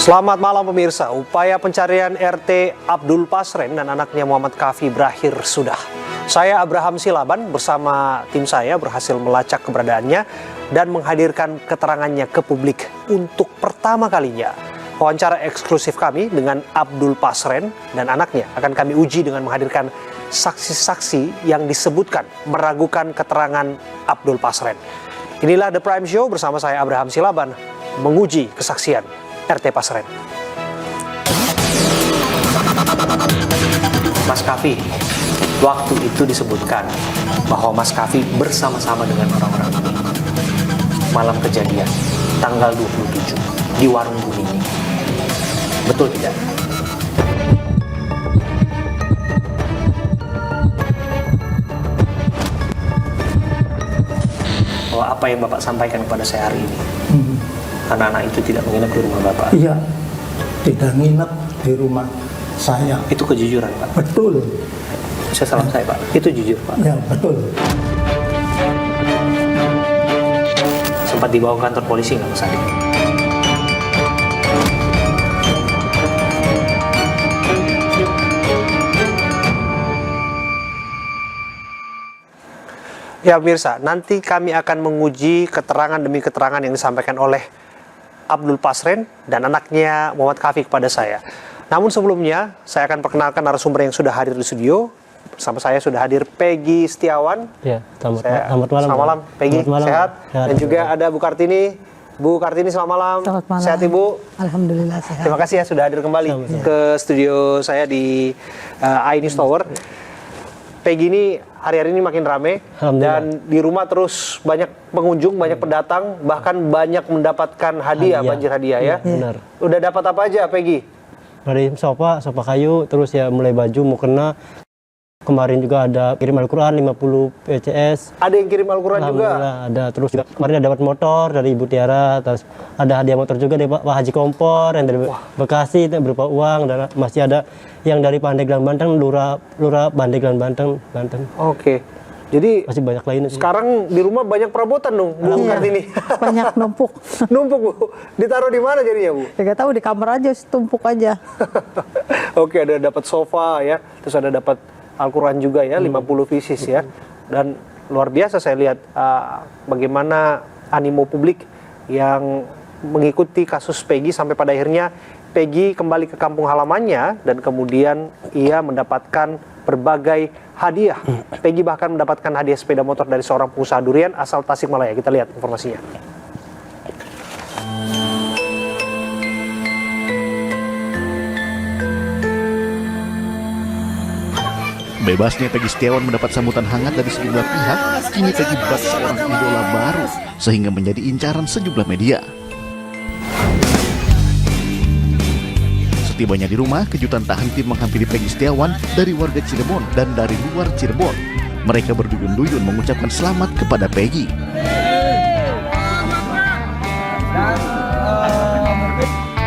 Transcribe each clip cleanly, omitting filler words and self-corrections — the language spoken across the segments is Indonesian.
Selamat malam pemirsa, upaya pencarian RT Abdul Pasren dan anaknya Muhammad Kafi berakhir sudah. Saya Abraham Silaban bersama tim saya berhasil melacak keberadaannya dan menghadirkan keterangannya ke publik untuk pertama kalinya. Wawancara eksklusif kami dengan Abdul Pasren dan anaknya akan kami uji dengan menghadirkan saksi-saksi yang disebutkan meragukan keterangan Abdul Pasren. Inilah The Prime Show bersama saya Abraham Silaban menguji kesaksian RT Pasren. Mas Kafi, waktu itu disebutkan bahwa Mas Kafi bersama-sama dengan orang-orang ini malam kejadian tanggal 27 di warung Kuning. Betul tidak? Bahwa apa yang Bapak sampaikan kepada saya hari ini, anak-anak itu tidak menginap di rumah Bapak? Iya, tidak nginep di rumah saya. Itu kejujuran, Pak? Betul. Saya salah saya, Pak. Itu jujur, Pak? Ya, betul. Sempat dibawa ke kantor polisi nggak, Mas Adi? Ya, pemirsa, nanti kami akan menguji keterangan demi keterangan yang disampaikan oleh Abdul Pasren dan anaknya Muhammad Kafi kepada saya. Namun sebelumnya, saya akan perkenalkan narasumber yang sudah hadir di studio. Bersama saya sudah hadir Peggy Setiawan. Ya, selamat malam. Selamat malam, Peggy. Selamat malam. Sehat. Dan juga ada Bu Kartini. Bu Kartini, selamat malam. Selamat malam. Sehat, Ibu? Alhamdulillah sehat. Terima kasih ya sudah hadir kembali ke studio saya di iNews Tower. Peggy ini hari-hari ini makin rame dan di rumah terus banyak pengunjung, banyak pendatang, bahkan banyak mendapatkan hadiah, banjir hadiah ya. Benar. Udah dapat apa aja, Peggy? Dari sofa kayu, terus ya mulai baju, mukena. Kemarin juga ada kirim Al-Quran 50 PCS. Ada yang kirim Al-Quran juga? Ada. Terus juga kemarin ada dapat motor dari Ibu Tiara. Terus ada hadiah motor juga dari Pak Haji Kompor yang dari Bekasi berupa uang. Dan masih ada yang dari Pandeglang Banten, Lurah Pandeglang Banten. Oke. Jadi masih banyak lainnya. Sekarang di rumah banyak perabotan dong, Bu Kartini. Banyak numpuk. Numpuk, Bu. Ditaruh di mana jadinya, Bu? Ya, gak tahu, di kamar aja, tumpuk aja. Oke, ada dapat sofa ya. Terus ada dapat Al-Quran juga ya, 50 pieces ya. Dan luar biasa saya lihat bagaimana animo publik yang mengikuti kasus Peggy sampai pada akhirnya Peggy kembali ke kampung halamannya dan kemudian ia mendapatkan berbagai hadiah. Peggy bahkan mendapatkan hadiah sepeda motor dari seorang pengusaha durian asal Tasikmalaya. Kita lihat informasinya. Bebasnya Peggy Setiawan mendapat sambutan hangat dari sejumlah pihak. Kini Peggy bak seorang idola baru sehingga menjadi incaran sejumlah media. Setibanya di rumah, kejutan tak henti menghampiri Peggy Setiawan dari warga Cirebon dan dari luar Cirebon. Mereka berduyun-duyun mengucapkan selamat kepada Peggy.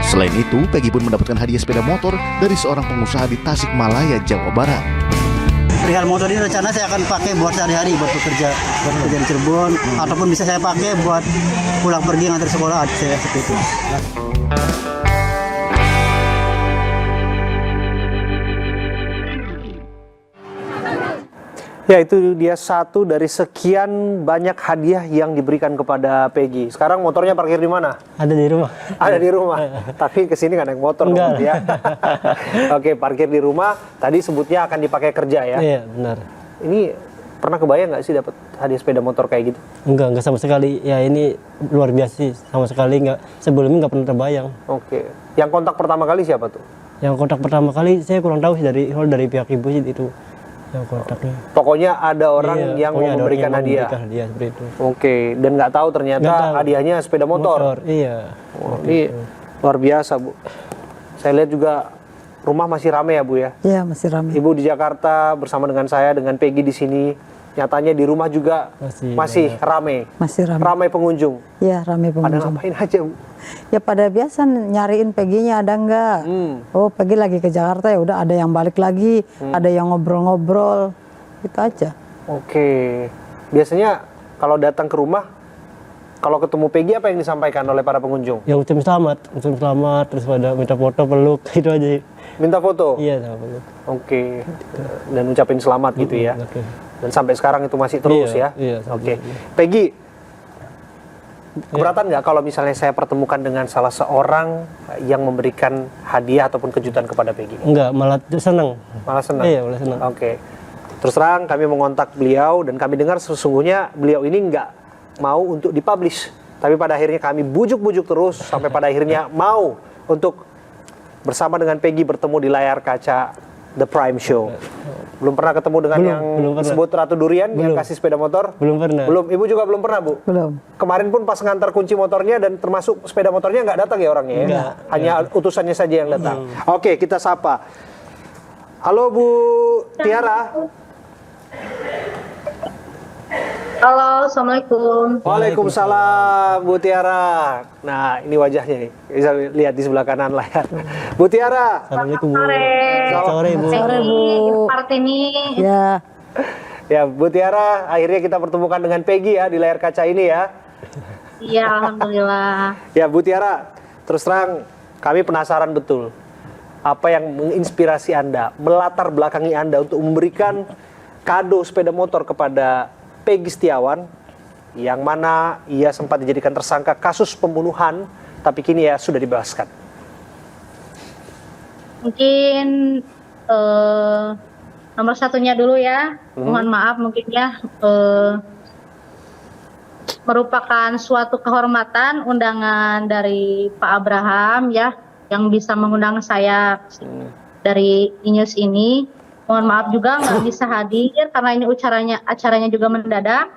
Selain itu, Peggy pun mendapatkan hadiah sepeda motor dari seorang pengusaha di Tasikmalaya, Jawa Barat. Perihal motor ini rencana saya akan pakai buat sehari-hari, buat bekerja di Cirebon, ataupun bisa saya pakai buat pulang pergi ngantar sekolah, saya seperti itu. Ya, itu dia satu dari sekian banyak hadiah yang diberikan kepada Peggy. Sekarang motornya parkir di mana? Ada di rumah. Ada di rumah. Tapi kesini nggak naik motor dong, ya. Oke, parkir di rumah. Tadi sebutnya akan dipakai kerja ya? Iya, benar. Ini pernah kebayang nggak sih dapat hadiah sepeda motor kayak gitu? Enggak sama sekali. Ya ini luar biasa sih, sama sekali nggak. Sebelumnya nggak pernah terbayang. Oke. Yang kontak pertama kali siapa tuh? Yang kontak pertama kali saya kurang tahu sih dari pihak ibu sih itu. Yang kontaknya. Pokoknya ada orang yang mau memberikan hadiah. Seperti itu. Oke, dan nggak tahu ternyata hadiahnya sepeda motor. Iya. Ini luar biasa, Bu. Saya lihat juga rumah masih ramai ya, Bu ya. Iya, masih ramai. Ibu di Jakarta bersama dengan saya, dengan Peggy di sini. Nyatanya di rumah juga masih ramai. Masih ramai. Ramai pengunjung. Iya, ramai Pada pengunjung. ngapain aja, Bu? Ya pada biasa nyariin Peggy-nya ada enggak. Oh, Peggy lagi ke Jakarta, ya udah ada yang balik lagi, ada yang ngobrol-ngobrol. Gitu aja. Oke. Biasanya kalau datang ke rumah Kalau ketemu Peggy apa yang disampaikan oleh para pengunjung? Ya ucapin selamat, terus pada minta foto, peluk, itu aja sih. Minta foto? Iya, sama peluk. Oke. Dan ucapin selamat gitu ya. Oke. Dan sampai sekarang itu masih terus ya? Iya. Oke. Peggy, keberatan nggak kalau misalnya saya pertemukan dengan salah seorang yang memberikan hadiah ataupun kejutan kepada Peggy? Enggak, malah seneng. Malah senang? Iya, malah senang. Oke. Terus terang kami mengontak beliau dan kami dengar sesungguhnya beliau ini nggak mau untuk dipublish. Tapi pada akhirnya kami bujuk-bujuk terus sampai pada akhirnya mau untuk bersama dengan Peggy bertemu di layar kaca The Prime Show. Belum pernah ketemu dengan yang belum pernah. disebut Ratu Durian yang kasih sepeda motor? Belum pernah. Belum. Ibu juga belum pernah, Bu? Belum. Kemarin pun pas ngantar kunci motornya dan termasuk sepeda motornya nggak datang ya orangnya ya? Nggak. Hanya utusannya saja yang datang. Oke, kita sapa. Halo Bu Tiara. Halo, Assalamualaikum. Waalaikumsalam Bu Tiara. Nah, ini wajahnya nih. Bisa lihat di sebelah kanan layar. Bu Tiara. Assalamualaikum, Bu. Sore. Sore, Bu. Sore, Bu. Partini. Ya, Ya, Bu Tiara, akhirnya kita pertemukan dengan Peggy ya di layar kaca ini ya. Iya, alhamdulillah. Ya, Bu Tiara, terus terang kami penasaran betul. Apa yang menginspirasi Anda, melatar belakangi Anda untuk memberikan kado sepeda motor kepada Peggy Setiawan, yang mana ia sempat dijadikan tersangka kasus pembunuhan, tapi kini ya sudah dibebaskan. Mungkin nomor satunya dulu ya. Mohon maaf mungkin ya. Merupakan suatu kehormatan undangan dari Pak Abraham ya, yang bisa mengundang saya dari Inews ini. Mohon maaf juga nggak bisa hadir karena ini acaranya juga mendadak.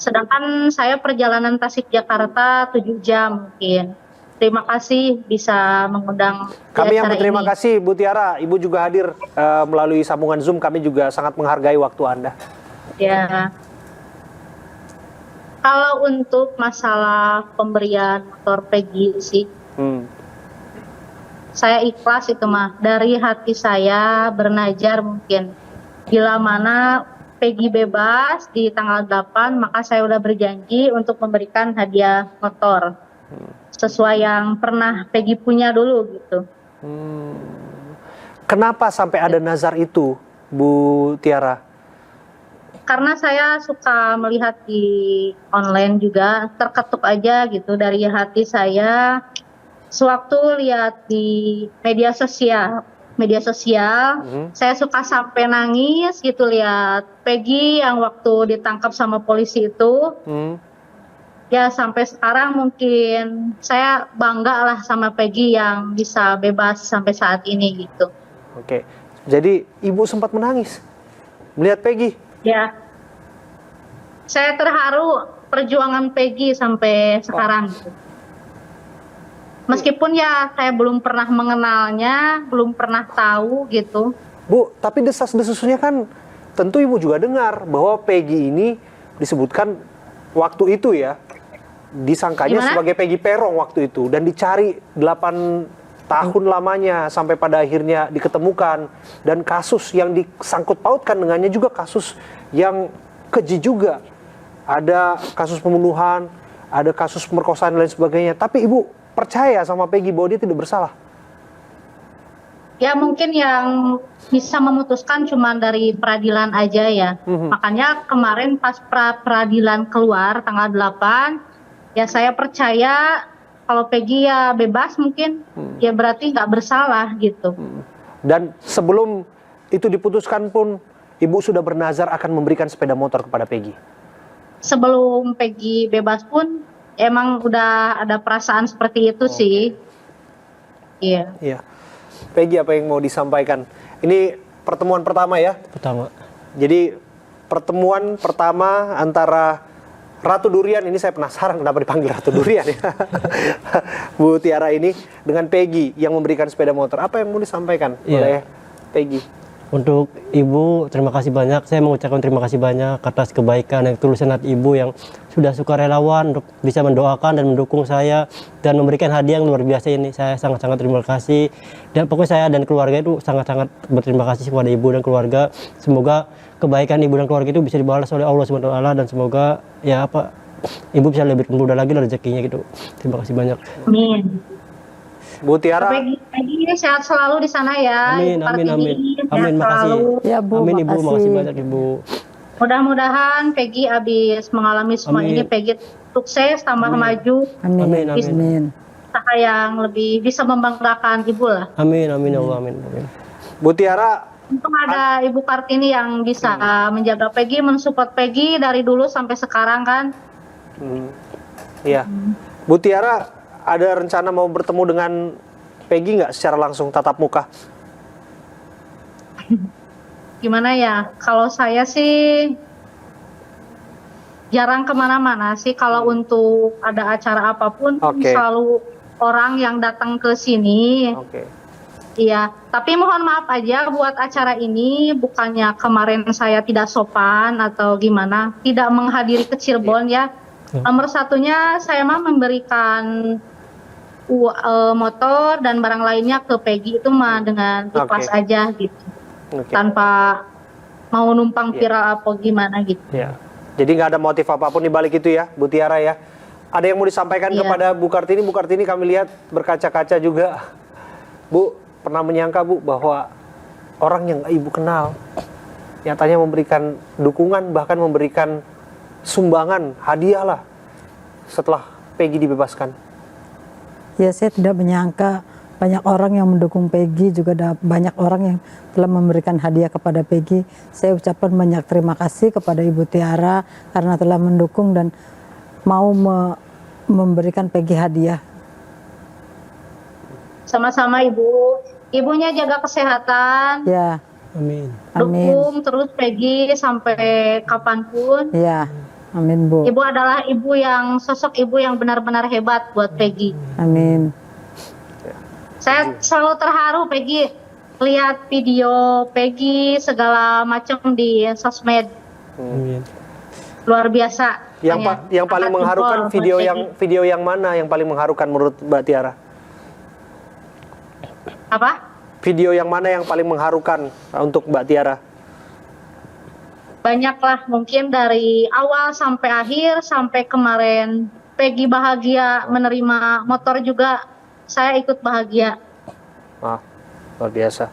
Sedangkan saya perjalanan Tasik Jakarta 7 jam mungkin. Terima kasih bisa mengundang di Kami yang acara berterima ini. kasih Bu Tiara, Ibu juga hadir melalui sambungan Zoom. Kami juga sangat menghargai waktu Anda. Ya. Kalau untuk masalah pemberian motor Peggy sih, saya ikhlas itu mah. Dari hati saya bernajar mungkin. Bila mana Peggy bebas di tanggal 8, maka saya udah berjanji untuk memberikan hadiah motor. Sesuai yang pernah Peggy punya dulu gitu. Kenapa sampai ada nazar itu, Bu Tiara? Karena saya suka melihat di online juga, terketuk aja gitu dari hati saya. Sewaktu lihat di media sosial, saya suka sampai nangis gitu lihat Peggy yang waktu ditangkap sama polisi itu. Ya sampai sekarang mungkin saya bangga lah sama Peggy yang bisa bebas sampai saat ini gitu. Oke, jadi Ibu sempat menangis melihat Peggy? Ya, saya terharu perjuangan Peggy sampai sekarang gitu. Meskipun ya saya belum pernah mengenalnya, belum pernah tahu gitu. Bu, tapi desas-desusnya kan tentu Ibu juga dengar bahwa Peggy ini disebutkan waktu itu ya, disangkanya Gimana? sebagai Peggy Peron waktu itu dan dicari 8 tahun lamanya sampai pada akhirnya diketemukan, dan kasus yang disangkut pautkan dengannya juga kasus yang keji juga. Ada kasus pembunuhan, ada kasus pemerkosaan dan lain sebagainya. Tapi Ibu percaya sama Peggy bahwa dia tidak bersalah? Ya mungkin yang bisa memutuskan cuma dari peradilan aja ya. Makanya kemarin pas peradilan keluar tanggal 8, ya saya percaya kalau Peggy ya bebas mungkin, ya berarti nggak bersalah gitu. Dan sebelum itu diputuskan pun, Ibu sudah bernazar akan memberikan sepeda motor kepada Peggy? Sebelum Peggy bebas pun, emang udah ada perasaan seperti itu sih. Iya. Iya. Peggy, apa yang mau disampaikan? Ini pertemuan pertama ya? Pertama. Jadi pertemuan pertama antara Ratu Durian, ini saya penasaran kenapa dipanggil Ratu Durian ya. Bu Tiara ini dengan Peggy yang memberikan sepeda motor. Apa yang mau disampaikan oleh Peggy? Untuk Ibu, terima kasih banyak. Saya mengucapkan terima kasih banyak atas kebaikan dan ketulusan hati Ibu yang sudah sukarelawan untuk bisa mendoakan dan mendukung saya dan memberikan hadiah yang luar biasa ini. Saya sangat-sangat terima kasih. Dan pokoknya saya dan keluarga itu sangat-sangat berterima kasih kepada Ibu dan keluarga. Semoga kebaikan Ibu dan keluarga itu bisa dibalas oleh Allah SWT, dan semoga ya ibu bisa lebih mudah lagi lah rezekinya gitu. Terima kasih banyak. Amin. Bu Tiara, Peggy sehat selalu di sana ya. Amin, Ibu amin, Kartini, amin. sehat Amin, makasih. selalu. Ya Bu, Amin ibu, makasih makasih. banyak ibu. Mudah-mudahan Peggy habis mengalami semua Amin. ini, Peggy sukses, tambah maju, Amin. Amin, amin. Amin. usaha yang lebih bisa membanggakan ibu lah. Amin, amin ya Allah, amin. Amin. Bu Tiara, Untung ada Ibu Kartini yang bisa menjaga Peggy, mensupport Peggy dari dulu sampai sekarang kan. iya. Bu Tiara, ada rencana mau bertemu dengan Peggy nggak secara langsung tatap muka? Gimana ya, kalau saya sih jarang kemana-mana sih. Kalau untuk ada acara apapun Oke. selalu orang yang datang ke sini. Oke. Iya, tapi mohon maaf aja buat acara ini, bukannya kemarin saya tidak sopan atau gimana, tidak menghadiri ke Cirebon ya. Nomor satunya saya mah memberikan motor dan barang lainnya ke Peggy itu mah dengan ikhlas Oke. aja gitu, Oke. tanpa mau numpang viral apa gimana gitu. Ya. Jadi nggak ada motif apapun di balik itu ya, Bu Tiara ya. Ada yang mau disampaikan Iya. kepada Bu Kartini? Bu Kartini kami lihat berkaca-kaca juga. Bu, pernah menyangka Bu bahwa orang yang nggak Ibu kenal nyatanya memberikan dukungan, bahkan memberikan sumbangan, hadiah lah setelah Peggy dibebaskan? Ya saya tidak menyangka banyak orang yang mendukung Peggy, juga ada banyak orang yang telah memberikan hadiah kepada Peggy. Saya ucapkan banyak terima kasih kepada Ibu Tiara karena telah mendukung dan mau memberikan Peggy hadiah. Sama-sama Ibu, ibunya jaga kesehatan, Ya, Amin. amin. dukung terus Peggy sampai kapanpun. Ya, amin Bu. Ibu adalah ibu yang sosok ibu yang benar-benar hebat buat Peggy. Amin. Saya selalu terharu Peggy lihat video Peggy segala macam di sosmed, Amin. luar biasa. Yang paling Sangat mengharukan jempol buat video yang mana yang paling mengharukan menurut Mbak Tiara? Peggy. Apa? Video yang mana yang paling mengharukan untuk Mbak Tiara? Banyaklah, mungkin dari awal sampai akhir, sampai kemarin Peggy bahagia menerima motor juga, saya ikut bahagia. Ah, luar biasa.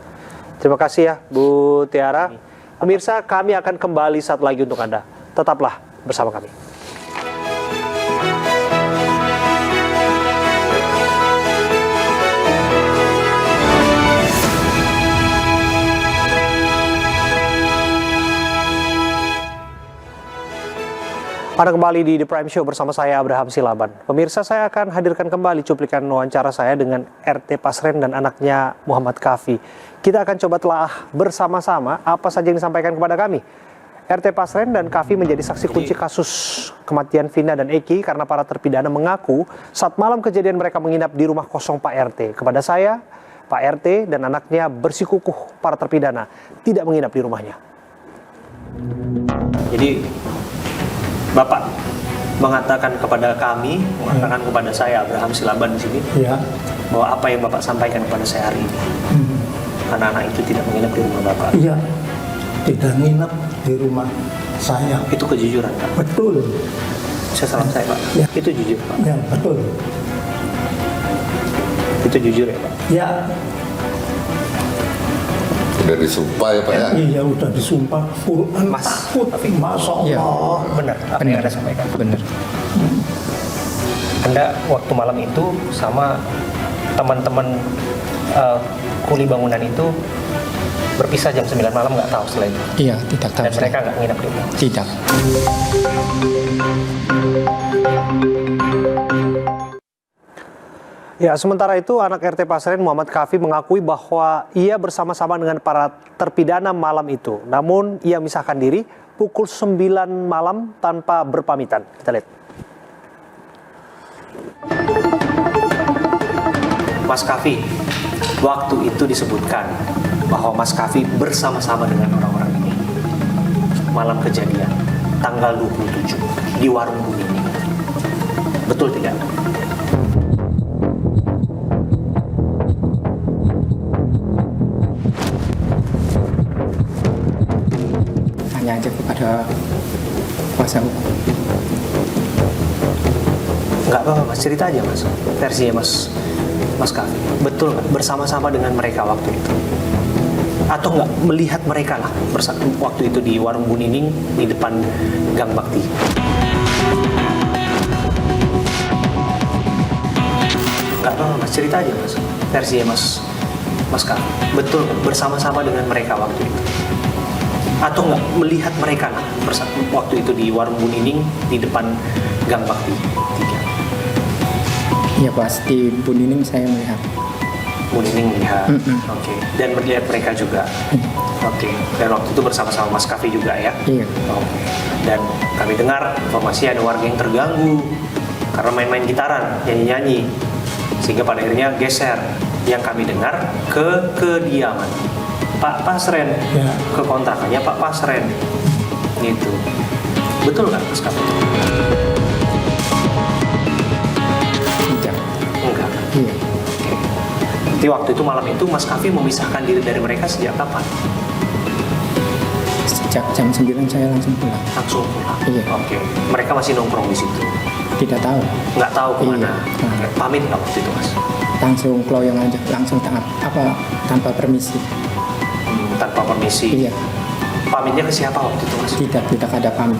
Terima kasih ya Bu Tiara. Pemirsa, kami akan kembali saat lagi untuk Anda. Tetaplah bersama kami. Anda kembali di The Prime Show bersama saya Abraham Silaban. Pemirsa, saya akan hadirkan kembali cuplikan wawancara saya dengan RT Pasren dan anaknya Muhammad Kafi. Kita akan coba telah bersama-sama apa saja yang disampaikan kepada kami. RT Pasren dan Kafi menjadi saksi kunci kasus kematian Vina dan Eki karena para terpidana mengaku saat malam kejadian mereka menginap di rumah kosong Pak RT. Kepada saya, Pak RT dan anaknya bersikukuh para terpidana tidak menginap di rumahnya. Jadi Bapak mengatakan kepada kami, mengatakan kepada saya Abraham Silaban di sini, Ya. bahwa apa yang Bapak sampaikan kepada saya hari ini, anak-anak itu tidak menginap di rumah Bapak. Iya. Tidak nginep di rumah saya. Itu kejujuran, Pak. Betul. Saya salam saya, Pak. Ya. Itu jujur, Pak. Ya, betul. Itu jujur ya, Pak. Ya, Udah disumpah ya Pak ya? iya udah disumpah Quran Mas, takut. Masya Iya. Allah. Benar, apa yang Anda sampaikan. Bener. Anda waktu malam itu sama teman-teman kuli bangunan itu berpisah jam 9 malam, nggak tahu setelah itu. Iya, tidak tahu. Dan mereka nggak nginap di rumah. Tidak. Ya, sementara itu anak RT Pasren Muhammad Kafi mengakui bahwa ia bersama-sama dengan para terpidana malam itu. Namun ia misahkan diri pukul 9 malam tanpa berpamitan. Kita lihat. Mas Kafi, waktu itu disebutkan bahwa Mas Kafi bersama-sama dengan orang-orang ini. Malam kejadian, tanggal 27, di warung Bumi ini. Betul tidak? Tanya aja kepada kuasa hukum. Nggak apa-apa Mas, cerita aja Mas, versinya Mas Kafi. Betul nggak bersama-sama dengan mereka waktu itu? Atau nggak melihat mereka lah waktu itu di warung Bu Nining di depan Gang Bakti? Nggak apa-apa Mas, cerita aja Mas, versinya Mas Kafi. Betul nggak bersama-sama dengan mereka waktu itu? Atau nggak melihat mereka lah waktu itu di warung Bu Nining di depan Gang Bakti 3? Ya pasti Bu Nining saya melihat. Bu Nining melihat, oke. Dan melihat mereka juga, oke. Dan waktu itu bersama-sama Mas Kafi juga ya? Iya. Oke. Dan kami dengar informasi ada warga yang terganggu karena main-main gitaran, nyanyi-nyanyi, sehingga pada akhirnya geser. Yang kami dengar ke kediaman Pak Pasren, Ya. ke kontrakannya Pak Pasren, gitu. Betul nggak Mas Kafi? Tidak. Enggak. Iya. Jadi waktu itu malam itu Mas Kafi memisahkan diri dari mereka sejak kapan? Sejak jam 9 saya langsung pulang. Langsung pulang. Iya. Oke. Mereka masih nongkrong di situ. Tidak tahu. Nggak tahu kemana. Iya. Oke. Pamit nggak waktu itu Mas? Langsung kloyong aja, langsung tanpa permisi. Tanpa permisi. Iya. Pamitnya ke siapa waktu itu Mas? Tidak ada pamit.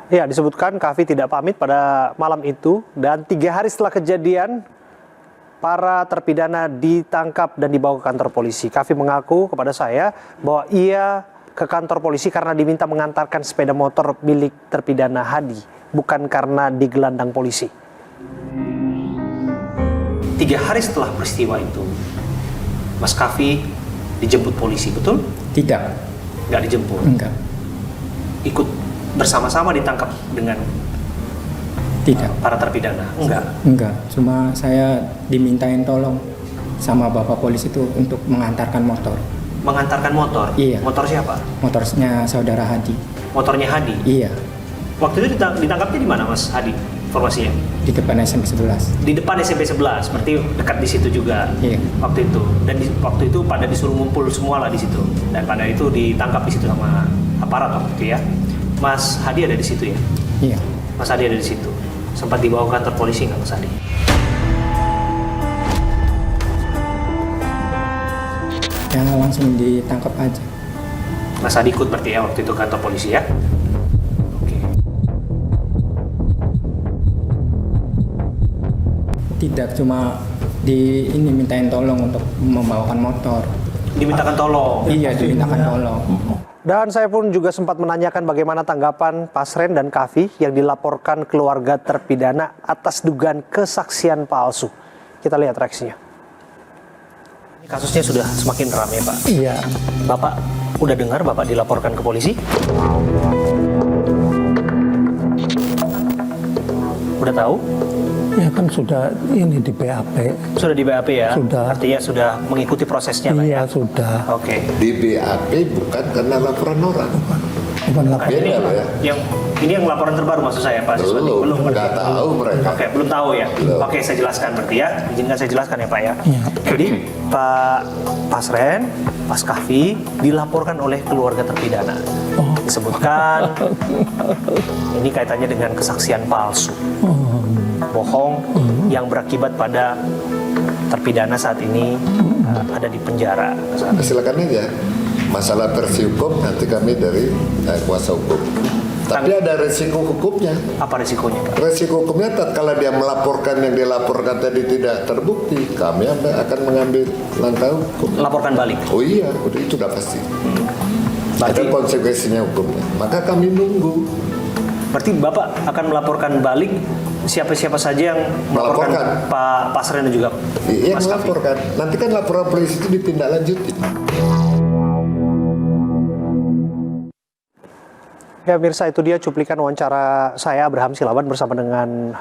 Ya, disebutkan Kafi tidak pamit pada malam itu dan 3 hari setelah kejadian para terpidana ditangkap dan dibawa ke kantor polisi. Kafi mengaku kepada saya bahwa ia ke kantor polisi karena diminta mengantarkan sepeda motor milik terpidana Hadi, bukan karena digelandang polisi. 3 hari setelah peristiwa itu, Mas Kafi dijemput polisi, betul? Tidak. Nggak dijemput? Enggak. Ikut bersama-sama ditangkap dengan Tidak. para terpidana? Enggak. Cuma saya dimintain tolong sama bapak polisi itu untuk mengantarkan motor. Mengantarkan motor? Iya. Motor siapa? Motornya saudara Hadi. Motornya Hadi? Iya. Waktu itu ditangkapnya di mana Mas Hadi? Informasinya? Di depan SMP 11. Di depan SMP 11, berarti dekat di situ juga. Iya. Waktu itu. Dan waktu itu pada disuruh ngumpul semua lah di situ. Dan pada itu ditangkap di situ sama aparat waktu itu ya. Mas Hadi ada di situ ya? Iya. Mas Hadi ada di situ. Sempat dibawa ke kantor polisi nggak Mas Hadi? Ya langsung ditangkap aja. Mas Hadi ikut berarti ya waktu itu ke kantor polisi ya? Oke. Tidak, cuma ini mintain tolong untuk membawakan motor. Dimintakan tolong? Iya, dimintakan tolong. Dan saya pun juga sempat menanyakan bagaimana tanggapan Pasren dan Kafi yang dilaporkan keluarga terpidana atas dugaan kesaksian palsu. Kita lihat reaksinya. Ini kasusnya sudah semakin ramai Pak. Iya. Bapak udah dengar Bapak dilaporkan ke polisi? Udah tahu? Ya kan sudah ini di BAP. Sudah di BAP ya? Sudah. Artinya sudah mengikuti prosesnya Pak Iya ya? sudah. Oke. Di BAP bukan karena laporan orang. Bukan lapor. Beda loh ya. Ini yang laporan terbaru maksud saya Pak Siswadi? Belum, nggak tahu mereka. Oke, belum tahu ya? Belum. Oke, saya jelaskan berarti ya. Izinkan saya jelaskan ya Pak ya. Iya. Jadi Pak Pasren, Mas Kafi dilaporkan oleh keluarga terpidana. Disebutkan ini kaitannya dengan kesaksian palsu. Bohong yang berakibat pada terpidana saat ini ada di penjara. Silakan aja. Masalah versi hukum nanti kami dari kuasa hukum. Tapi ada resiko hukumnya. Apa risikonya Pak? Resiko hukumnya tatkala dia melaporkan yang dia laporkan tadi tidak terbukti, kami akan mengambil langkah hukum. Laporkan balik. Oh iya, itu udah pasti. Ada Berarti, konsekuensinya hukumnya. Maka kami nunggu. berarti Bapak akan melaporkan balik siapa-siapa saja yang melaporkan Melaporkan. Pak Pasren dan juga Iya, Mas Kafi. melaporkan. Nanti kan laporan polisi itu ditindaklanjuti. Ya Mirsa, itu dia cuplikan wawancara saya Abraham Silaban bersama dengan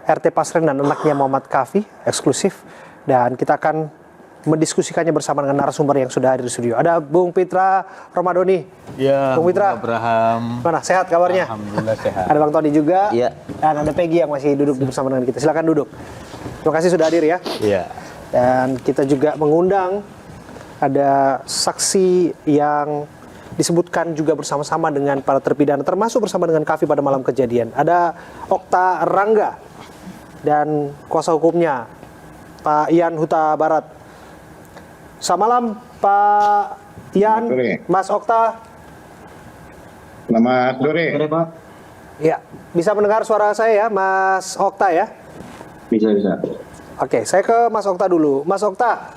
RT Pasren dan anaknya Muhammad Kafi, eksklusif. Dan kita akan mendiskusikannya bersama dengan narasumber yang sudah hadir di studio. Ada Bung Pitra Romadoni. Ya, Bung Pitra. Abraham. Mana, sehat kabarnya? Alhamdulillah sehat. Ada Bang Tony juga. Iya. Dan ada Peggy yang masih duduk bersama dengan kita. Silakan duduk. Terima kasih sudah hadir ya. Iya. Dan kita juga mengundang ada saksi yang disebutkan juga bersama-sama dengan para terpidana, termasuk bersama dengan Kafi pada malam kejadian. Ada Okta Rangga dan kuasa hukumnya, Pak Ian Huta Barat. Selamat malam, Pak Ian, Mas Okta. Selamat sore. Pak. Ya, bisa mendengar suara saya ya, Mas Okta ya? Bisa. Oke, saya ke Mas Okta dulu. Mas Okta,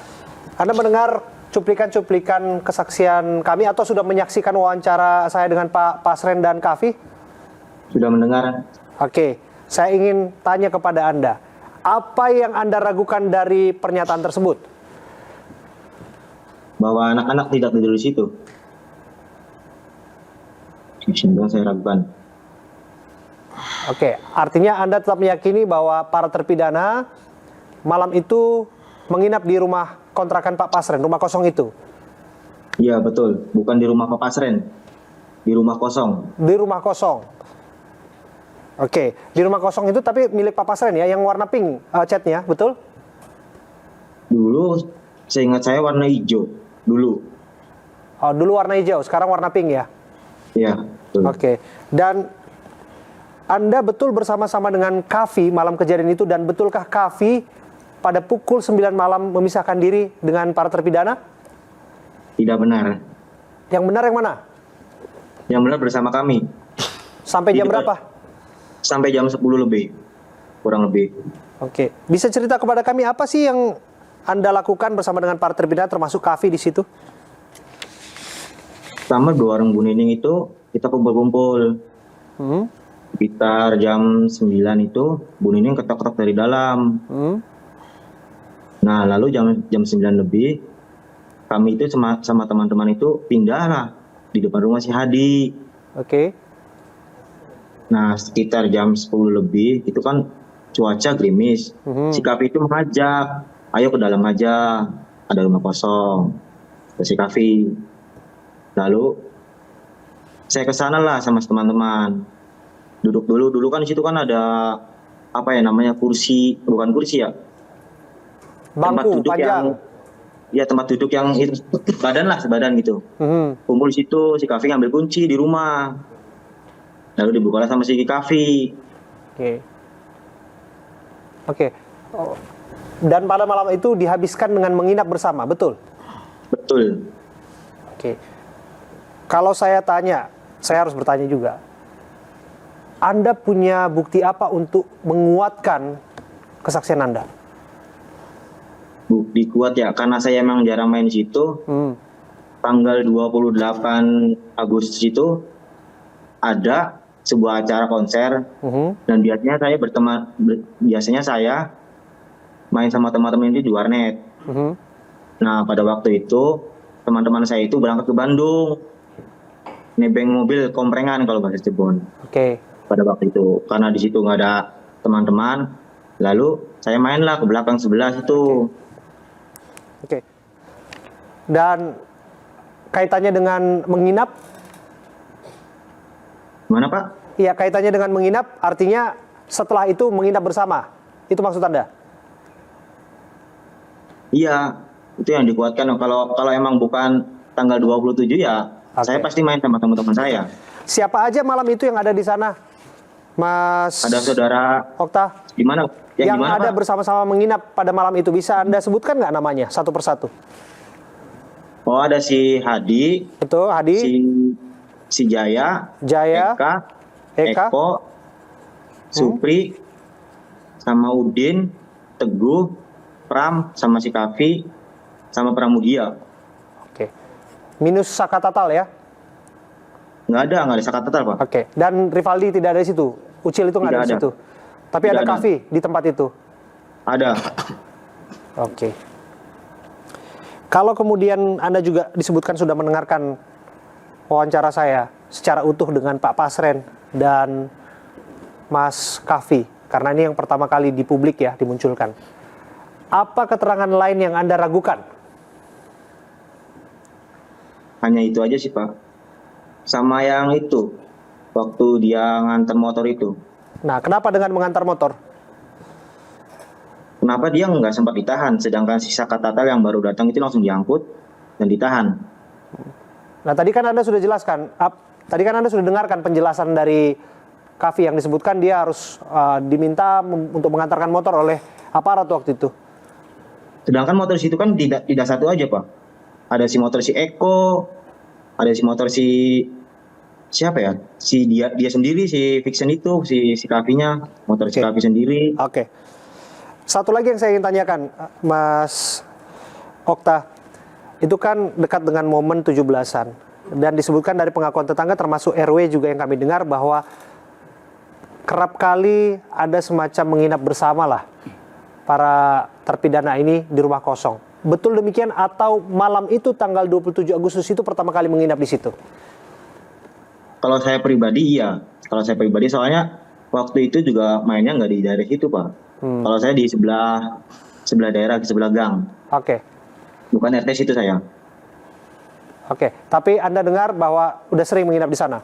Anda mendengar cuplikan-cuplikan kesaksian kami atau sudah menyaksikan wawancara saya dengan Pak Pasren dan Kafi? Sudah mendengar. Oke, saya ingin tanya kepada Anda. Apa yang Anda ragukan dari pernyataan tersebut? Bahwa anak-anak tidak tidur di situ. Yang saya ragukan. Oke, artinya Anda tetap meyakini bahwa para terpidana malam itu menginap di rumah kontrakan Pak Pasren, rumah kosong itu? Iya betul, bukan di rumah Pak Pasren, di rumah kosong. Di rumah kosong. Oke, di rumah kosong itu tapi milik Pak Pasren ya, yang warna pink catnya, betul? Dulu seingat saya warna hijau, dulu. Oh, dulu warna hijau, sekarang warna pink ya? Iya, betul. Oke, dan Anda betul bersama-sama dengan Kafi malam kejadian itu, dan betulkah Kafi pada pukul 9 malam memisahkan diri dengan para terpidana? Tidak benar. Yang benar yang mana? Yang benar bersama kami. Sampai jam berapa? Sampai jam 10 lebih, kurang lebih. Oke, bisa cerita kepada kami apa sih yang Anda lakukan bersama dengan para terpidana termasuk Kafi di situ? Pertama di warung Bu Nining itu kita kumpul-kumpul. Sekitar jam 9 itu Bu Nining ketok-ketok dari dalam. Nah lalu jam 9 lebih kami itu sama teman-teman itu pindah lah di depan rumah si Hadi. Oke. Nah sekitar jam 10 lebih itu kan cuaca gerimis. Si Kafi itu mengajak, ayo ke dalam aja, ada rumah kosong. Si Kafi. Lalu saya ke sana lah sama teman-teman. Duduk dulu kan di situ kan ada apa ya namanya, kursi, bukan kursi ya. Bangku panjang. Tempat duduk yang itu, badan lah, sebadan gitu. Kumpul di situ, si Kafi ngambil kunci di rumah. Lalu dibukalah sama si Kafi. Oke. Oh. Dan pada malam itu dihabiskan dengan menginap bersama, betul? Betul. Oke. Kalau saya tanya, saya harus bertanya juga. Anda punya bukti apa untuk menguatkan kesaksian Anda? Bukti kuat ya, karena saya emang jarang main di situ. Tanggal 28 Agustus itu ada sebuah acara konser, dan biasanya saya main sama teman-teman itu di warnet. Nah pada waktu itu teman-teman saya itu berangkat ke Bandung, nebeng mobil komprengan kalau bahasa Cirebon. Pada waktu itu karena di situ nggak ada teman-teman, lalu saya mainlah ke belakang sebelah itu. Dan kaitannya dengan menginap? Mana Pak? Iya, kaitannya dengan menginap artinya setelah itu menginap bersama. Itu maksud Anda? Iya, itu yang dikuatkan. Kalau emang bukan tanggal 27 ya, saya pasti main sama teman-teman saya. Siapa aja malam itu yang ada di sana, Mas? Ada saudara Okta. Gimana? Yang gimana, ada Pak? bersama-sama menginap pada malam itu, bisa Anda sebutkan nggak namanya satu persatu? Oh, ada si Hadi. Betul, Hadi. Si Jaya. Eka. Eko. Supri. Sama Udin. Teguh. Pram. Sama si Kafi. Sama Pramudia. Oke. Minus Saka Tatal ya? Nggak ada Saka Tatal, Pak. Oke. Dan Rivaldi tidak ada di situ? Ucil itu nggak ada di situ? Tapi Tidak ada Kafi di tempat itu? Ada. Oke. Kalau kemudian Anda juga disebutkan sudah mendengarkan wawancara saya secara utuh dengan Pak Pasren dan Mas Kafi, karena ini yang pertama kali di publik ya dimunculkan. Apa keterangan lain yang Anda ragukan? Hanya itu aja sih, Pak. Sama yang itu, waktu dia nganter motor itu. Nah, kenapa dengan mengantar motor? Kenapa dia nggak sempat ditahan, sedangkan si Saka Tatal yang baru datang itu langsung diangkut dan ditahan. Nah tadi kan Anda sudah jelaskan, tadi kan Anda sudah dengarkan penjelasan dari Kavi yang disebutkan dia harus diminta untuk mengantarkan motor oleh aparat waktu itu. Sedangkan motor situ kan tidak satu aja, Pak. Ada si motor si Eko, ada si motor si siapa ya? Si dia sendiri, si Vixen itu, si Kavinya, motor si Kavi sendiri. Oke. Satu lagi yang saya ingin tanyakan, Mas Okta, itu kan dekat dengan momen 17-an dan disebutkan dari pengakuan tetangga termasuk RW juga yang kami dengar bahwa kerap kali ada semacam menginap bersama lah para terpidana ini di rumah kosong. Betul demikian atau malam itu tanggal 27 Agustus itu pertama kali menginap di situ? Kalau saya pribadi iya. Kalau saya pribadi soalnya waktu itu juga mainnya nggak di daerah situ, Pak. Kalau saya di sebelah daerah, di sebelah gang. Oke. Bukan RT situ saya. Oke, tapi Anda dengar bahwa udah sering menginap di sana?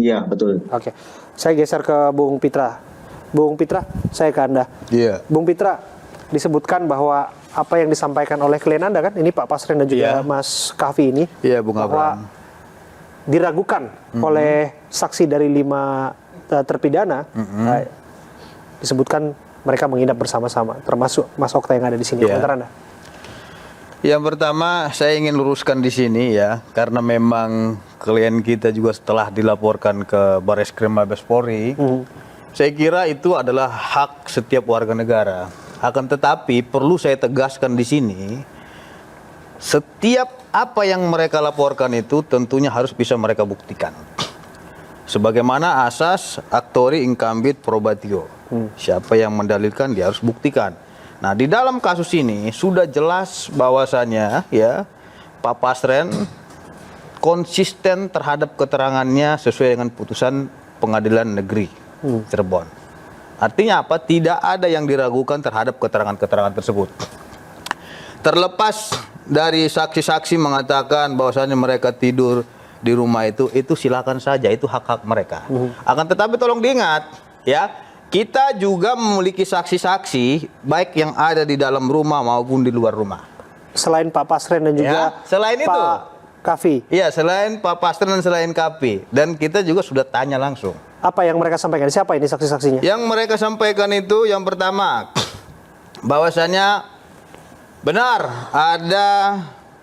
Iya, betul. Oke. Saya geser ke Bung Pitra. Bung Pitra, saya ke Anda. Iya. Bung Pitra, disebutkan bahwa apa yang disampaikan oleh klien Anda kan, ini Pak Pasren dan juga Mas Kavi ini, Bung bahwa Abraham. diragukan oleh saksi dari 5 terpidana, disebutkan mereka menginap bersama-sama, termasuk Mas Okta yang ada di sini. Komentar Anda? Yang pertama saya ingin luruskan di sini ya, karena memang klien kita juga setelah dilaporkan ke Barreskrim Mabes Polri, saya kira itu adalah hak setiap warga negara. Akan tetapi perlu saya tegaskan di sini, setiap apa yang mereka laporkan itu tentunya harus bisa mereka buktikan. Sebagaimana asas actori incambit probatio. Siapa yang mendalilkan dia harus buktikan. Nah, di dalam kasus ini sudah jelas bahwasannya ya Pak Pasren konsisten terhadap keterangannya sesuai dengan putusan Pengadilan Negeri Cirebon. Artinya apa? Tidak ada yang diragukan terhadap keterangan-keterangan tersebut. Terlepas dari saksi-saksi mengatakan bahwasannya mereka tidur di rumah itu silakan saja, itu hak-hak mereka. Akan tetapi tolong diingat ya, kita juga memiliki saksi-saksi baik yang ada di dalam rumah maupun di luar rumah. Selain Pak Pasren dan juga selain Pak itu Kavi. Iya, selain Pak Pasren dan selain Kavi. Dan kita juga sudah tanya langsung. Apa yang mereka sampaikan? Siapa ini saksi-saksinya? Yang mereka sampaikan itu yang pertama, bahwasanya benar ada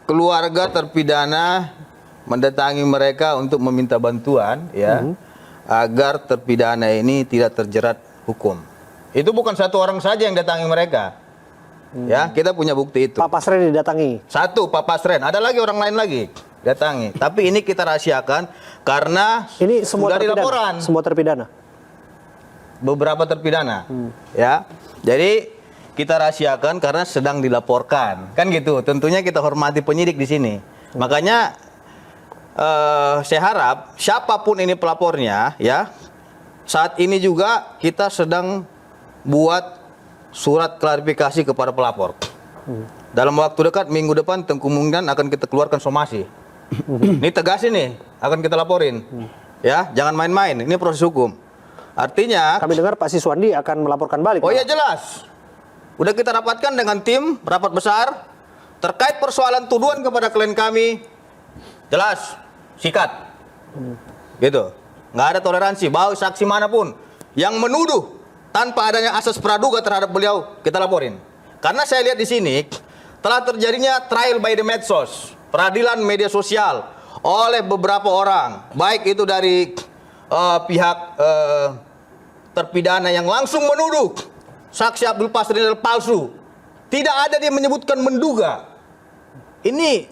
keluarga terpidana mendatangi mereka untuk meminta bantuan ya, agar terpidana ini tidak terjerat hukum. Itu bukan satu orang saja yang datangi mereka. Ya, kita punya bukti itu. Pak Pasren didatangi. Satu, Pak Pasren. Ada lagi orang lain lagi datangi. Tapi ini kita rahasiakan karena ini semua sudah terpidana. dilaporan. Semua terpidana. Beberapa terpidana. Ya. Jadi kita rahasiakan karena sedang dilaporkan. Kan gitu. Tentunya kita hormati penyidik di sini. Makanya saya harap siapapun ini pelapornya ya, saat ini juga kita sedang buat surat klarifikasi kepada pelapor. Dalam waktu dekat, minggu depan kemungkinan akan kita keluarkan somasi. Ini tegas ini, akan kita laporin. Ya, jangan main-main, ini proses hukum. Artinya kami dengar Pak Siswandi akan melaporkan balik. Oh iya jelas. Udah kita rapatkan dengan tim rapat besar terkait persoalan tuduhan kepada klien kami. Jelas, sikat. Gitu. Nggak ada toleransi, bahwa saksi manapun yang menuduh tanpa adanya asas praduga terhadap beliau, kita laporin. Karena saya lihat di sini telah terjadinya trial by the medsos, peradilan media sosial oleh beberapa orang, baik itu dari pihak terpidana yang langsung menuduh saksi Abdul Pasren adalah palsu. Tidak ada dia menyebutkan menduga. Ini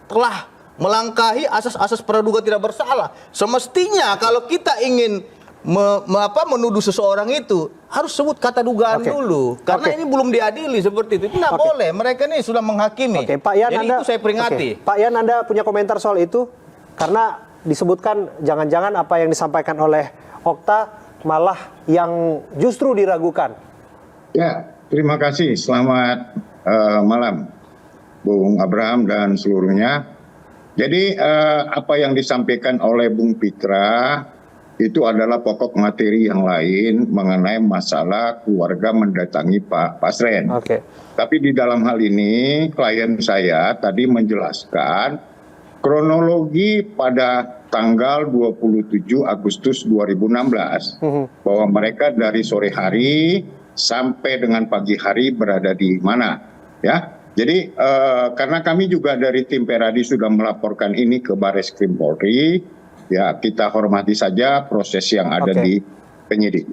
telah melangkahi asas-asas praduga tidak bersalah. Semestinya kalau kita ingin menuduh seseorang itu harus sebut kata dugaan dulu, karena ini belum diadili seperti itu. Tidak boleh. Mereka ini sudah menghakimi. Pak Yan, jadi itu saya peringati. Pak Yan, Anda punya komentar soal itu? Karena disebutkan jangan-jangan apa yang disampaikan oleh Okta malah yang justru diragukan. Ya, terima kasih. Selamat malam, Bung Abraham dan seluruhnya. Jadi apa yang disampaikan oleh Bung Pitra itu adalah pokok materi yang lain mengenai masalah keluarga mendatangi Pak Pasren. Oke. Tapi di dalam hal ini klien saya tadi menjelaskan kronologi pada tanggal 27 Agustus 2016 bahwa mereka dari sore hari sampai dengan pagi hari berada di mana, ya. Jadi karena kami juga dari tim Peradi sudah melaporkan ini ke Baris Krim Polri, ya kita hormati saja proses yang ada di penyidik.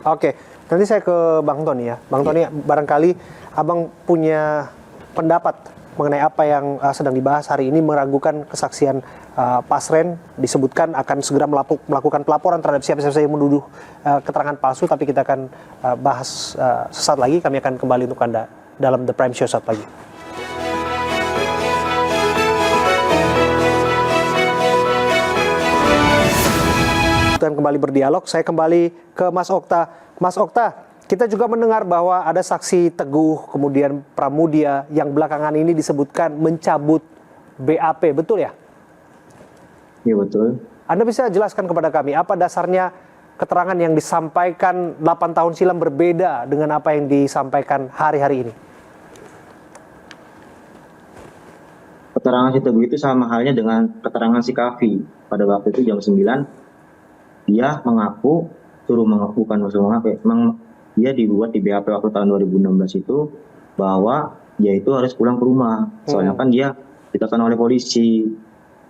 Oke, nanti saya ke Bang Tony ya. Bang Tony, barangkali Abang punya pendapat mengenai apa yang sedang dibahas hari ini, meragukan kesaksian Pasren, disebutkan akan segera melakukan pelaporan terhadap siapa-siapa yang menuduh keterangan palsu, tapi kita akan bahas sesaat lagi. Kami akan kembali untuk Anda dalam The Prime Show saat lagi. Dan kembali berdialog, saya kembali ke Mas Okta. Mas Okta, kita juga mendengar bahwa ada saksi Teguh, kemudian Pramudia yang belakangan ini disebutkan mencabut BAP, betul ya? Iya betul. Anda bisa jelaskan kepada kami apa dasarnya keterangan yang disampaikan 8 tahun silam berbeda dengan apa yang disampaikan hari-hari ini? Keterangan si Teguh itu sama halnya dengan keterangan si Kavi. Pada waktu itu jam 9, dia mengaku, memang dia dibuat di BAP waktu tahun 2016 itu bahwa dia itu harus pulang ke rumah. Soalnya kan dia ditekan oleh polisi.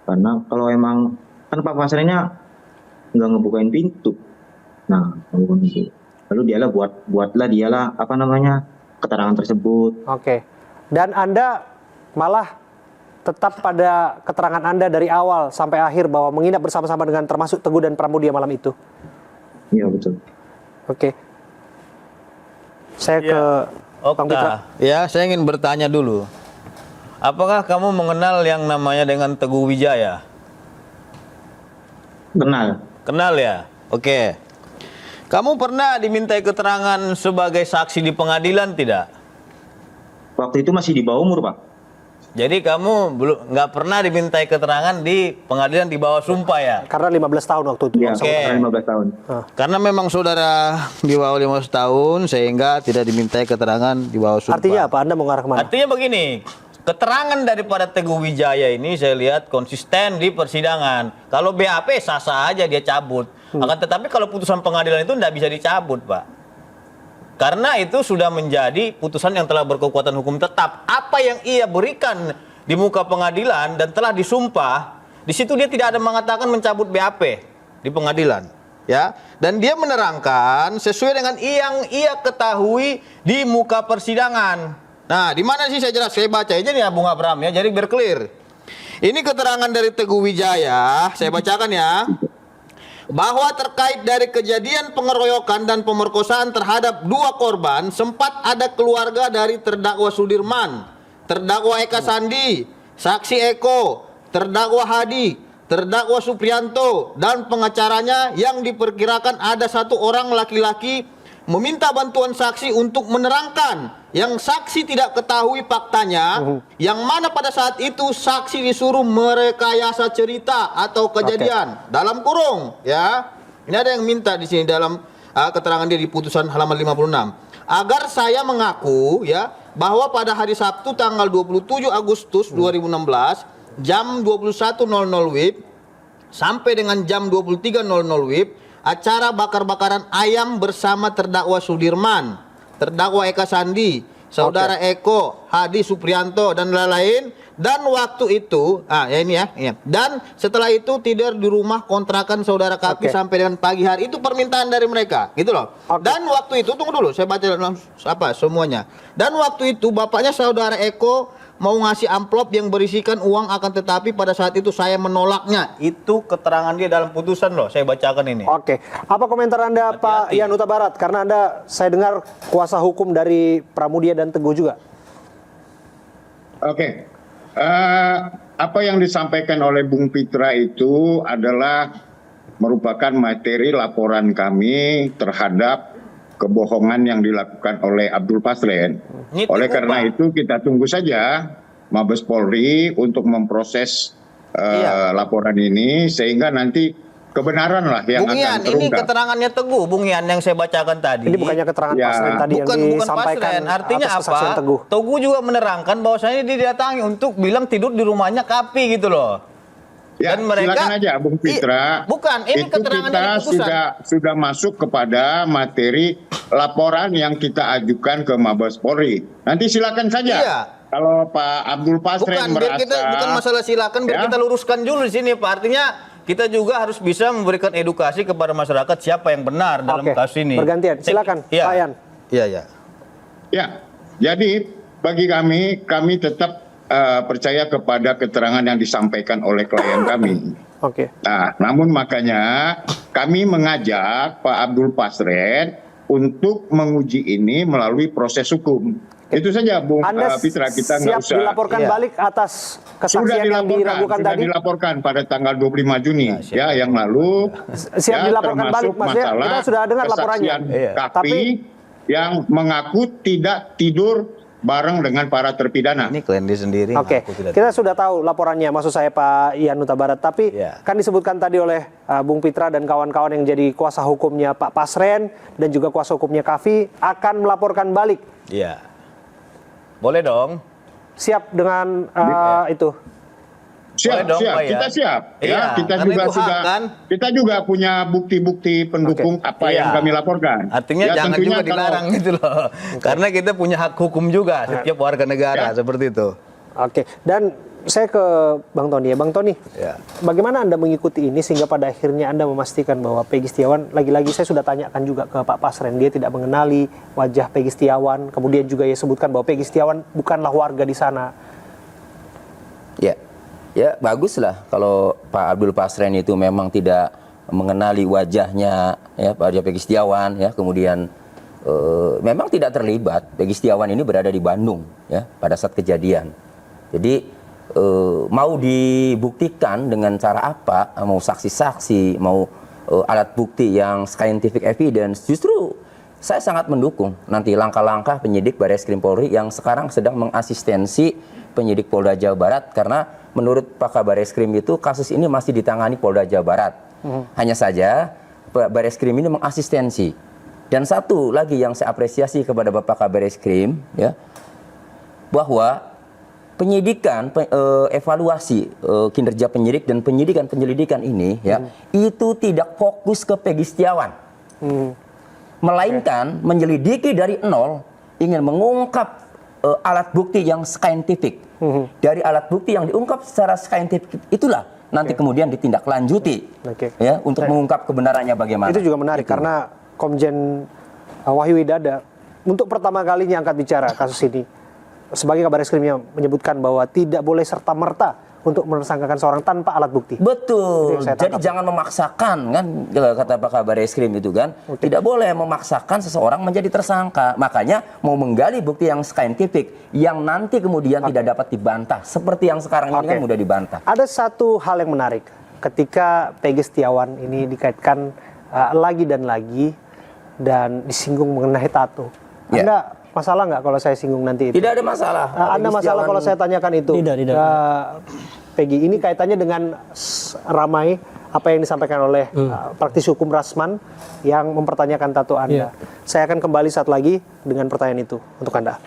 Karena kalau emang, kan Pak Pasrennya nggak ngebukain pintu. Nah, lalu dialah buatlah dialah keterangan tersebut. Oke. Dan Anda malah tetap pada keterangan Anda dari awal sampai akhir bahwa menginap bersama-sama dengan termasuk Teguh dan Pramudia malam itu? Iya, betul. Oke. Saya ke Bang Pitra. Ya, saya ingin bertanya dulu. Apakah kamu mengenal yang namanya dengan Teguh Wijaya? Kenal. Kenal ya? Oke. Kamu pernah dimintai keterangan sebagai saksi di pengadilan tidak? Waktu itu masih di bawah umur, Pak. Jadi kamu belum nggak pernah dimintai keterangan di pengadilan di bawah sumpah ya? Karena 15 tahun waktu itu. Iya, karena 15 tahun. Karena memang saudara di bawah 15 tahun sehingga tidak dimintai keterangan di bawah sumpah. Artinya apa? Anda mau ngarah kemana? Artinya begini, keterangan daripada Teguh Wijaya ini saya lihat konsisten di persidangan. Kalau BAP sah-sah aja dia cabut. Akan tetapi kalau putusan pengadilan itu tidak bisa dicabut, Pak. Karena itu sudah menjadi putusan yang telah berkekuatan hukum tetap. Apa yang ia berikan di muka pengadilan dan telah disumpah, di situ dia tidak ada mengatakan mencabut BAP di pengadilan, ya. Dan dia menerangkan sesuai dengan yang ia ketahui di muka persidangan. Nah, di mana sih saya jelas? Saya baca aja nih Bung Abraham ya, jadi biar clear. Ini keterangan dari Teguh Wijaya, saya bacakan ya. Bahwa terkait dari kejadian pengeroyokan dan pemerkosaan terhadap 2 korban, sempat ada keluarga dari terdakwa Sudirman, terdakwa Eka Sandi, saksi Eko, terdakwa Hadi, terdakwa Suprianto, dan pengacaranya yang diperkirakan ada 1 orang laki-laki meminta bantuan saksi untuk menerangkan yang saksi tidak ketahui faktanya, yang mana pada saat itu saksi disuruh merekayasa cerita atau kejadian. Dalam kurung, ya. Ini ada yang minta di sini dalam keterangan dia di putusan halaman 56. Agar saya mengaku ya bahwa pada hari Sabtu tanggal 27 Agustus 2016 jam 21.00 WIB sampai dengan jam 23.00 WIB acara bakar-bakaran ayam bersama terdakwa Sudirman, terdakwa Eka Sandi, saudara Eko, Hadi Suprianto dan lain-lain. Dan waktu itu, dan setelah itu tidur di rumah kontrakan saudara Kapi sampai dengan pagi hari. Itu permintaan dari mereka, gitu loh. Dan waktu itu, tunggu dulu, saya baca semuanya. Dan waktu itu bapaknya saudara Eko mau ngasih amplop yang berisikan uang, akan tetapi pada saat itu saya menolaknya. Itu keterangan dia dalam putusan loh, saya bacakan ini. Oke, apa komentar Anda Pak Ian Huta Barat? Karena Anda, saya dengar kuasa hukum dari Pramudia dan Teguh juga. Oke, apa yang disampaikan oleh Bung Pitra itu adalah merupakan materi laporan kami terhadap kebohongan yang dilakukan oleh Abdul Pasren. Oleh karena itu kita tunggu saja Mabes Polri untuk memproses laporan ini sehingga nanti kebenaran lah yang Bung Ian, akan terungkap. ini keterangannya Teguh, Bung Ian yang saya bacakan tadi. Ini bukannya keterangan Pasren tadi yang disampaikan. Pasren. Artinya atas kesaksian apa? Teguh. Teguh juga menerangkan bahwasanya didatangi untuk bilang tidur di rumahnya Kapi gitu loh. Ya, Dan mereka silakan aja Bung Pitra. bukan, ini itu keterangan kita dari putusan. sudah masuk kepada materi laporan yang kita ajukan ke Mabes Polri. Nanti silakan saja. Iya. Kalau Pak Abdul Pasren Bukan, biar kita merasa bukan masalah silakan, biar Ya. kita luruskan dulu di sini, Pak. Artinya kita juga harus bisa memberikan edukasi kepada masyarakat siapa yang benar dalam Oke, kasus ini. bergantian. Silakan, Iya. Pak Yan. Iya, iya. Ya, jadi bagi kami tetap percaya kepada keterangan yang disampaikan oleh klien kami. Oke. Nah, namun makanya kami mengajak Pak Abdul Pasren untuk menguji ini melalui proses hukum. Itu saja, Bung Anda Pitra, kita nggak siap usah. dilaporkan Iya. balik atas Sudah kesaksian yang diragukan sudah tadi? dilaporkan pada tanggal 25 Juni ya yang lalu. Siap dilaporkan balik, termasuk maksudnya masalah kita sudah dengar laporannya. kesaksian Iya. Kapi yang mengaku tidak tidur bareng dengan para terpidana. Ini klien dia sendiri. Oke, ngaku tidak kita sudah tahu laporannya, maksud saya Pak Ian Huta Barat. Tapi Iya. kan disebutkan tadi oleh Bung Pitra dan kawan-kawan yang jadi kuasa hukumnya Pak Pasren dan juga kuasa hukumnya Kafi akan melaporkan balik. Iya. Boleh dong. Siap dengan itu? Siap, Boleh dong, siap. Pak, ya? Kita siap. Iya, Ya, kita karena juga itu hak, sudah kan? kita juga punya bukti-bukti pendukung apa Iya. yang kami laporkan. Artinya Ya, jangan tentunya juga dilarang gitu loh. Karena kita punya hak hukum juga setiap warga negara Ya. seperti itu. Oke, dan saya ke Bang Tony ya. Bang Tony, Ya. bagaimana Anda mengikuti ini sehingga pada akhirnya Anda memastikan bahwa Peggy Setiawan, lagi-lagi saya sudah tanyakan juga ke Pak Pasren, dia tidak mengenali wajah Peggy Setiawan, kemudian juga ia sebutkan bahwa Peggy Setiawan bukanlah warga di sana. Ya bagus lah kalau Pak Abdul Pasren itu memang tidak mengenali wajahnya ya Pak Peggy Setiawan ya, kemudian memang tidak terlibat. Peggy Setiawan ini berada di Bandung ya pada saat kejadian. Jadi mau dibuktikan dengan cara apa, mau saksi-saksi, mau alat bukti yang scientific evidence, justru saya sangat mendukung nanti langkah-langkah penyidik Barreskrim Polri yang sekarang sedang mengasistensi penyidik Polda Jawa Barat, karena menurut Pak Kabar Eskrim itu kasus ini masih ditangani Polda Jawa Barat. Hanya saja Barreskrim ini mengasistensi. Dan satu lagi yang saya apresiasi kepada Bapak Kabar Eskrim ya, bahwa penyidikan, evaluasi kinerja penyidik dan penyidikan penyelidikan ini ya itu tidak fokus ke Peggy Setiawan, melainkan menyelidiki dari nol, ingin mengungkap alat bukti yang saintifik. Dari alat bukti yang diungkap secara saintifik itulah nanti kemudian ditindaklanjuti ya untuk mengungkap kebenarannya bagaimana. Itu juga menarik karena Komjen Wahyu Widada untuk pertama kalinya angkat bicara kasus ini. Sebagai Kabar Eskrimnya menyebutkan bahwa tidak boleh serta-merta untuk menersangkakan seorang tanpa alat bukti. Betul. Jadi jangan memaksakan, kan kata Pak Kabar Eskrim itu kan. Tidak boleh memaksakan seseorang menjadi tersangka. Makanya mau menggali bukti yang saintifik yang nanti kemudian tidak dapat dibantah. Seperti yang sekarang ini kan mudah dibantah. Ada satu hal yang menarik ketika Peggy Setiawan ini dikaitkan lagi dan disinggung mengenai tato. Anda masalah nggak kalau saya singgung nanti itu? Tidak ada masalah. Anda masalah kalau saya tanyakan itu? Tidak. Peggy, ini kaitannya dengan ramai apa yang disampaikan oleh praktisi hukum Rasman yang mempertanyakan tato Anda. Saya akan kembali saat lagi dengan pertanyaan itu untuk Anda.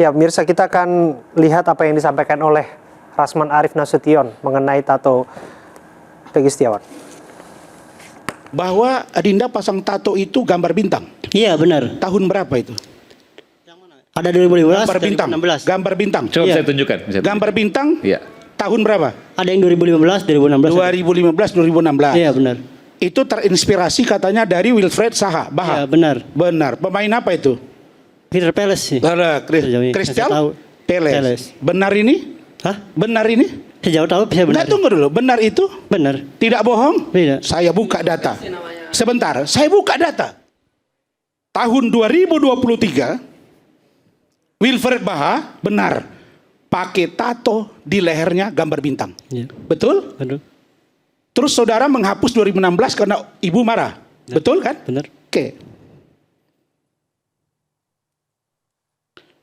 Ya, pemirsa, kita akan lihat apa yang disampaikan oleh Rasman Arief Nasution mengenai tato Peggy Setiawan. Bahwa Adinda pasang tato itu gambar bintang. Iya, benar. Tahun berapa itu? Ada 2015, gambar bintang. 2016. Gambar bintang. Coba saya tunjukkan. Gambar bintang. Iya. Tahun berapa? Ada yang 2015, 2016. 2015, 2016. Iya, benar. Itu terinspirasi katanya dari Wilfred Saha. Iya, benar. Benar. Pemain apa itu? Peter Peles sih. Crystal Peles. Benar ini? Hah? Benar ini? Sejauh tahu bisa benar. Nah, tunggu dulu. Benar itu? Benar. Tidak bohong? Tidak. Saya buka data. Sebentar, saya buka data. Tahun 2023, Wilfred Baha benar pakai tato di lehernya gambar bintang. Ya. Betul? Betul. Terus saudara menghapus 2016 karena ibu marah. Ya. Betul kan? Benar. Oke.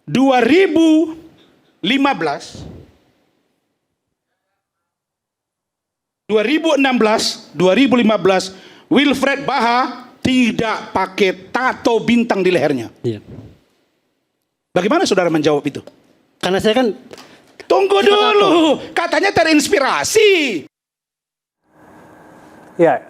2015 2016, 2015 Wilfred Baha tidak pakai tato bintang di lehernya. Iya. Bagaimana saudara menjawab itu? Karena saya kan Tunggu dulu, katanya terinspirasi. Ya,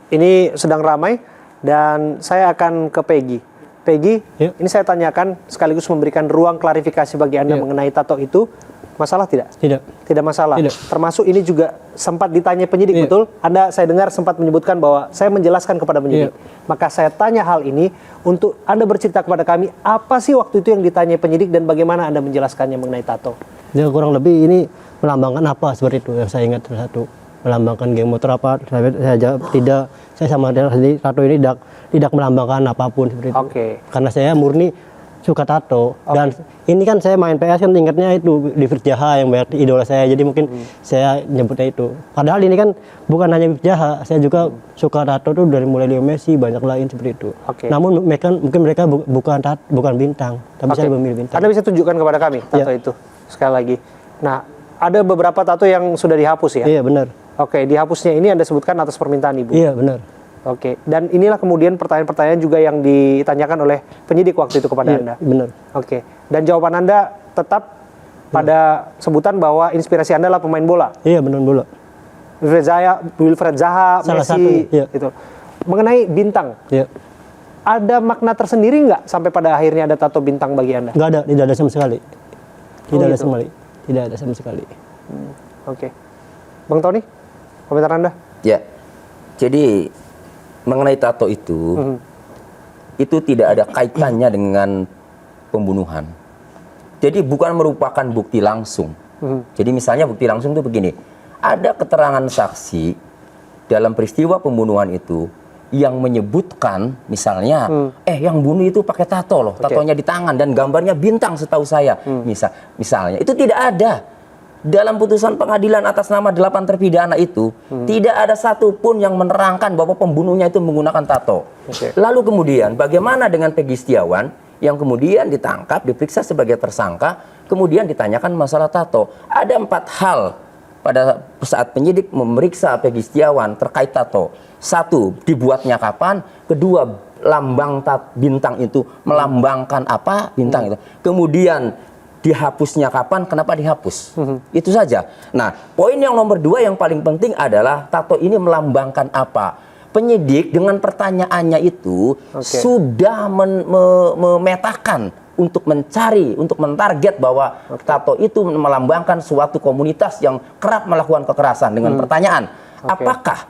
ini sedang ramai dan saya akan ke Peggy. Peggy, ini saya tanyakan sekaligus memberikan ruang klarifikasi bagi Anda mengenai tato itu. Masalah tidak? Tidak. Tidak masalah. Tidak. Termasuk ini juga sempat ditanya penyidik, betul? Anda, saya dengar sempat menyebutkan bahwa saya menjelaskan kepada penyidik. Maka saya tanya hal ini untuk Anda bercerita kepada kami, apa sih waktu itu yang ditanya penyidik dan bagaimana Anda menjelaskannya mengenai tato? Ya kurang lebih ini melambangkan apa seperti itu yang saya ingat satu. Melambangkan geng motor apa? Saya jawab tidak. Saya sama dia sendiri tato ini tidak melambangkan apapun seperti itu. Karena saya murni suka tato dan ini kan saya main PS kan ingatnya itu David Jaha yang banyak idola saya, jadi mungkin saya nyebutnya itu. Padahal ini kan bukan hanya David Jaha, saya juga suka tato tuh dari mulai Leo Messi, banyak lain seperti itu. Namun mungkin mereka bukan bintang, tapi saya memilih bintang. Anda bisa tunjukkan kepada kami tato itu sekali lagi. Nah, ada beberapa tato yang sudah dihapus ya? Iya benar. Oke, dihapusnya ini Anda sebutkan atas permintaan Ibu? Iya benar. Oke, dan inilah kemudian pertanyaan-pertanyaan juga yang ditanyakan oleh penyidik waktu itu kepada Anda? Benar. Oke, dan jawaban Anda tetap pada sebutan bahwa inspirasi Anda adalah pemain bola? Iya, benar bola. Wilfred Zaha, Salah Messi, satu, itu. Mengenai bintang, ada makna tersendiri nggak sampai pada akhirnya ada tato bintang bagi Anda? Nggak ada, tidak ada sama sekali. Tidak ada gitu. sama sekali. Tidak ada sama sekali. Oke. Bang Tony, komentar Anda? Ya, jadi mengenai tato itu tidak ada kaitannya dengan pembunuhan. Jadi bukan merupakan bukti langsung. Jadi misalnya bukti langsung itu begini, ada keterangan saksi dalam peristiwa pembunuhan itu yang menyebutkan misalnya, yang bunuh itu pakai tato loh, tatonya di tangan dan gambarnya bintang setahu saya, misalnya itu tidak ada. Dalam putusan pengadilan atas nama 8 terpidana itu tidak ada satupun yang menerangkan bahwa pembunuhnya itu menggunakan tato. Lalu kemudian bagaimana dengan Peggy Setiawan yang kemudian ditangkap, diperiksa sebagai tersangka, kemudian ditanyakan masalah tato. Ada 4 hal pada saat penyidik memeriksa Peggy Setiawan terkait tato. 1, dibuatnya kapan? 2, lambang bintang itu melambangkan apa? Bintang itu. Kemudian dihapusnya kapan, kenapa dihapus, itu saja. Nah, poin yang nomor 2 yang paling penting adalah tato ini melambangkan apa. Penyidik dengan pertanyaannya itu sudah memetakan untuk mencari, untuk mentarget bahwa tato itu melambangkan suatu komunitas yang kerap melakukan kekerasan dengan pertanyaan, apakah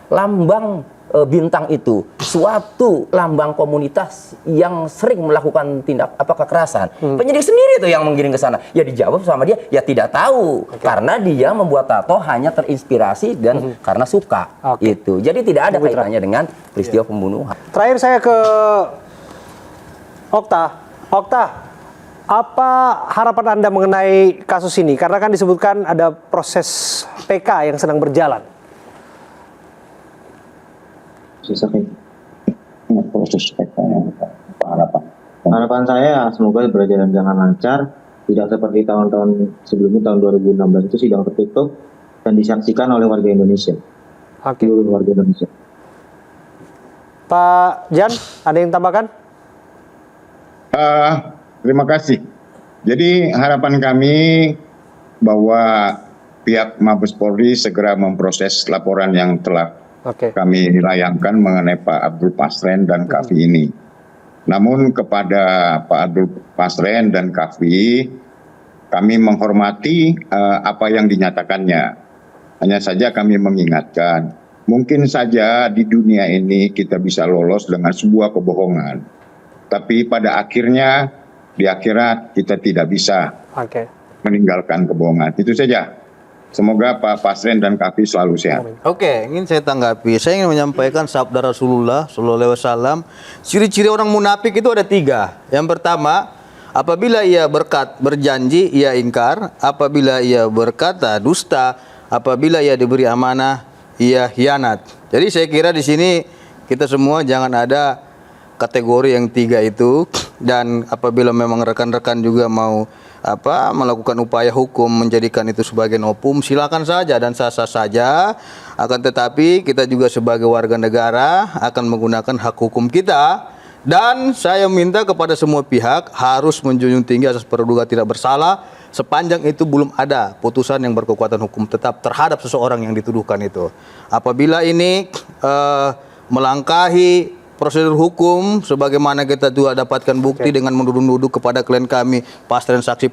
lambang bintang itu suatu lambang komunitas yang sering melakukan tindak kekerasan. Penyidik sendiri itu yang menggiring ke sana. Ya dijawab sama dia, ya tidak tahu. Karena dia membuat tato hanya terinspirasi dan karena suka. Itu. Jadi tidak ada kaitannya dengan peristiwa pembunuhan. Terakhir saya ke Okta. Okta, apa harapan Anda mengenai kasus ini? Karena kan disebutkan ada proses PK yang sedang berjalan. Proses harapan saya semoga berjalan dengan lancar, tidak seperti tahun-tahun sebelumnya. Tahun 2016 itu sidang tertutup dan disaksikan oleh warga Indonesia, seluruh warga Indonesia. Pak Jan, ada yang tambahkan? Terima kasih. Jadi harapan kami bahwa pihak Mabes Polri segera memproses laporan yang telah kami layangkan mengenai Pak Abdul Pasren dan Kafi ini. Namun kepada Pak Abdul Pasren dan Kafi, kami menghormati apa yang dinyatakannya. Hanya saja kami mengingatkan, mungkin saja di dunia ini kita bisa lolos dengan sebuah kebohongan. Tapi pada akhirnya, di akhirat kita tidak bisa meninggalkan kebohongan. Itu saja. Semoga Pak Pasren dan Kafi selalu sehat. Oke, ingin saya tanggapi. Saya ingin menyampaikan sabda Rasulullah SAW. Ciri-ciri orang munafik itu ada 3. Yang pertama, apabila ia berjanji, ia ingkar. Apabila ia berkata dusta, apabila ia diberi amanah, ia khianat. Jadi saya kira di sini kita semua jangan ada kategori yang 3 itu. Dan apabila memang rekan-rekan juga mau melakukan upaya hukum menjadikan itu sebagai novum, silakan saja dan sah-sah saja. Akan tetapi kita juga sebagai warga negara akan menggunakan hak hukum kita. Dan saya minta kepada semua pihak harus menjunjung tinggi asas praduga tidak bersalah sepanjang itu belum ada putusan yang berkekuatan hukum tetap terhadap seseorang yang dituduhkan itu. Apabila ini melangkahi prosedur hukum sebagaimana kita juga dapatkan bukti dengan menuduh-nuduh kepada klien kami Pasren saksi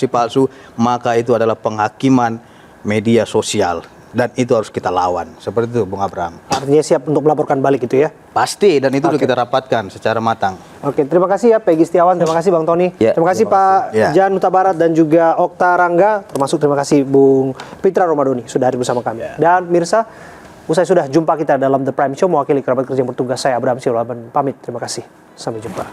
palsu, maka itu adalah penghakiman media sosial. Dan itu harus kita lawan. Seperti itu, Bung Abraham. Artinya siap untuk melaporkan balik itu ya? Pasti, dan itu sudah kita rapatkan secara matang. Oke, terima kasih ya Peggy Setiawan, terima kasih Bang Tony, terima kasih Pak Jan Huta Barat dan juga Okta Rangga, termasuk terima kasih Bung Pitra Romadoni sudah hadir bersama kami. Dan Mirsa, usai sudah jumpa kita dalam The Prime Show, mewakili kerabat kerja yang bertugas, saya Abraham Silaban pamit, terima kasih, sampai jumpa.